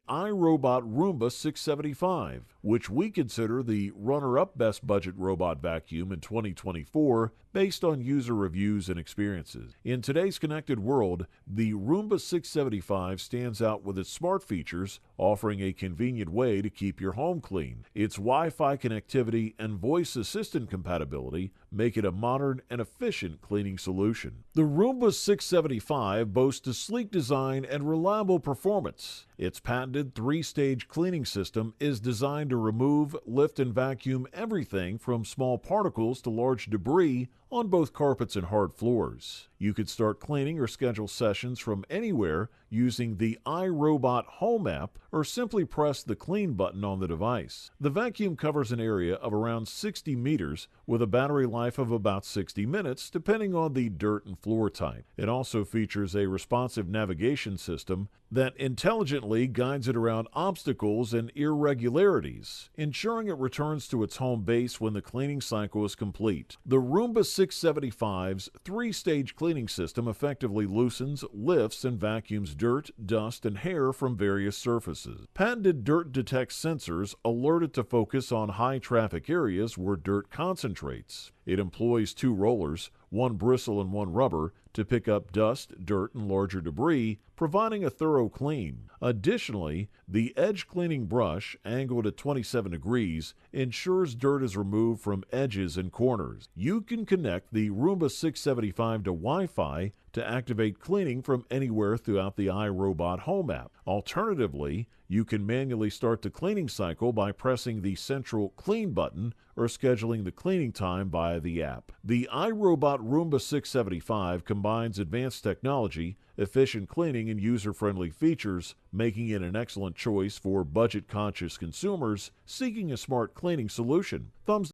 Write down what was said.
iRobot Roomba 675, which we consider the runner-up best budget robot vacuum in 2024 based on user reviews and experiences. In today's connected world, the Roomba 675 stands out with its smart features, offering a convenient way to keep your home clean. Its Wi-Fi connectivity and voice assistant compatibility make it a modern and efficient cleaning solution. The Roomba 675 boasts a sleek design and reliable performance. Its patented three-stage cleaning system is designed to remove, lift, and vacuum everything from small particles to large debris on both carpets and hard floors. You could start cleaning or schedule sessions from anywhere using the iRobot Home app or simply press the Clean button on the device. The vacuum covers an area of around 60 meters with a battery life of about 60 minutes depending on the dirt and floor type. It also features a responsive navigation system that intelligently guides it around obstacles and irregularities, ensuring it returns to its home base when the cleaning cycle is complete. The Roomba 675's three-stage cleaning system effectively loosens, lifts, and vacuums dirt, dust, and hair from various surfaces. Patented dirt detect sensors alert it to focus on high-traffic areas where dirt concentrates. It employs two rollers, one bristle and one rubber, to pick up dust, dirt, and larger debris, providing a thorough clean. Additionally, the edge cleaning brush, angled at 27 degrees, ensures dirt is removed from edges and corners. You can connect the Roomba 675 to Wi-Fi to activate cleaning from anywhere throughout the iRobot Home app. Alternatively, you can manually start the cleaning cycle by pressing the central Clean button or scheduling the cleaning time via the app. The iRobot Roomba 675 combines advanced technology, efficient cleaning, and user-friendly features, making it an excellent choice for budget-conscious consumers seeking a smart cleaning solution. Thumbs